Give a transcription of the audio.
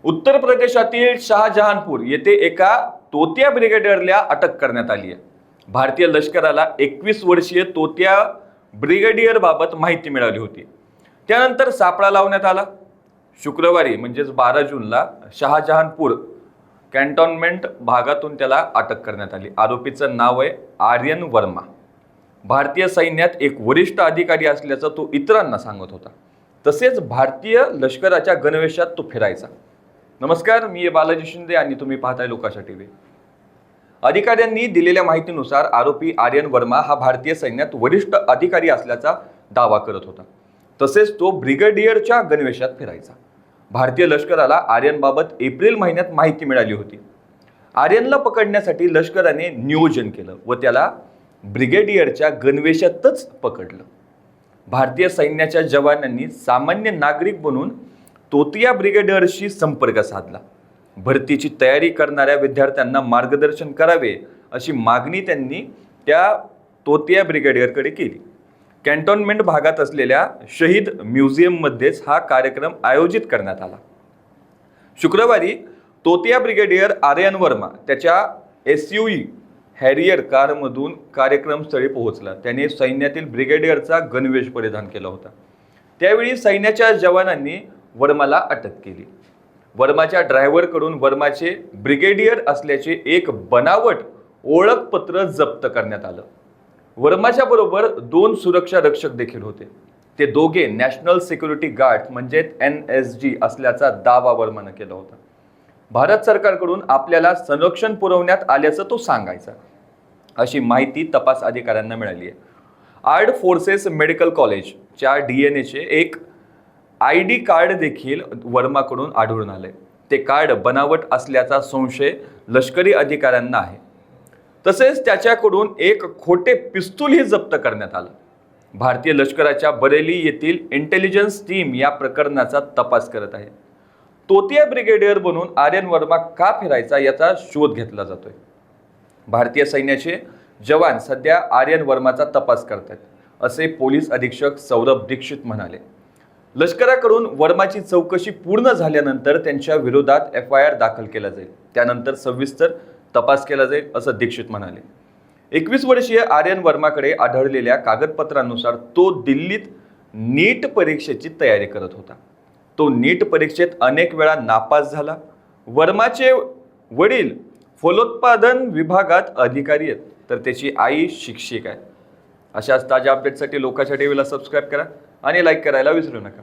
उत्तर प्रदेशातील शहाजहानपूर येथे एका तोतिया ब्रिगेडियरला अटक करण्यात आली आहे. भारतीय लष्कराला 21 वर्षीय तोतिया ब्रिगेडियर बाबत माहिती मिळाली होती. त्यानंतर सापळा लावण्यात आला. शुक्रवारी म्हणजेच 12 जूनला शहाजहानपूर कॅन्टोन्मेंट भागातून त्याला अटक करण्यात आली. आरोपीचं नाव आहे आर्यन वर्मा. भारतीय सैन्यात एक वरिष्ठ अधिकारी असल्याचं तो इतरांना सांगत होता. तसेच भारतीय लष्कराच्या गणवेशात तो फिरायचा. नमस्कार, मी बालाजी शिंदे आणि तुम्ही पाहताय लोकाशा टीव्ही. अधिकाऱ्यांनी दिलेल्या माहितीनुसार आरोपी आर्यन वर्मा हा भारतीय सैन्यात वरिष्ठ अधिकारी असल्याचा दावा करत होता. तसेच तो ब्रिगेडियरच्या गणवेशात फिरायचा. भारतीय लष्कराला आर्यनबाबत एप्रिल महिन्यात माहिती मिळाली होती. आर्यनला पकडण्यासाठी लष्कराने नियोजन केलं व त्याला ब्रिगेडियरच्या गणवेशातच पकडलं. भारतीय सैन्याच्या जवानांनी सामान्य नागरिक बनून तोतिया ब्रिगेडियरशी संपर्क साधला. भरतीची तयारी करणाऱ्या विद्यार्थ्यांना मार्गदर्शन करावे अशी मागणी त्यांनी त्या तोतिया ब्रिगेडियरकडे केली. कॅन्टोन्मेंट भागात असलेल्या शहीद म्युझियममध्येच हा कार्यक्रम आयोजित करण्यात आला. शुक्रवारी तोतिया ब्रिगेडियर आर्यन वर्मा त्याच्या SUV हॅरियर कारमधून कार्यक्रमस्थळी पोहोचला. त्याने सैन्यातील ब्रिगेडियरचा गणवेश परिधान केला होता. त्यावेळी सैन्याच्या जवानांनी वर्माला अटक केली. वर्माच्या ड्रायव्हरकडून वर्माचे ब्रिगेडियर असल्याचे एक बनावट ओळखपत्र जप्त करण्यात आलं. वर्माच्या बरोबर 2 सुरक्षा रक्षक देखील होते. ते दोघे नॅशनल सिक्युरिटी गार्ड म्हणजे NSG असल्याचा दावा वर्माने केला होता. भारत सरकारकडून आपल्याला संरक्षण पुरवण्यात आल्याचं तो सांगायचा अशी माहिती तपास अधिकाऱ्यांना मिळाली आहे. आर्ड फोर्सेस मेडिकल कॉलेजच्या DNAचे एक ID कार्ड देखील वर्माकडून आढळून आले. ते कार्ड बनावट असल्याचा संशय लष्करी अधिकाऱ्यांना आहे. तसेच त्याच्याकडून एक खोटे पिस्तूलही जप्त करण्यात आलं. भारतीय लष्कराच्या बरेली येथील इंटेलिजन्स टीम या प्रकरणाचा तपास करत आहे. तोतिया ब्रिगेडियर बनून आर्यन वर्मा का फिरायचा याचा शोध घेतला जातोय. भारतीय सैन्याचे जवान सध्या आर्यन वर्माचा तपास करतात असे पोलीस अधीक्षक सौरभ दीक्षित म्हणाले. लष्कराकडून वर्माची चौकशी पूर्ण झाल्यानंतर त्यांच्या विरोधात FIR दाखल केला जाईल. त्यानंतर सविस्तर तपास केला जाईल असं दीक्षित म्हणाले. 21 वर्षीय आर्यन वर्माकडे आढळलेल्या कागदपत्रांनुसार तो दिल्लीत नीट परीक्षेची तयारी करत होता. तो नीट परीक्षेत अनेक वेळा नापास झाला. वर्माचे वडील फलोत्पादन विभागात अधिकारी आहेत तर त्याची आई शिक्षिका आहे. अशाच ताज्या अपडेटसाठी लोकाशा टीव्हीला सबस्क्राईब करा आणि लाईक करायला विसरू नका.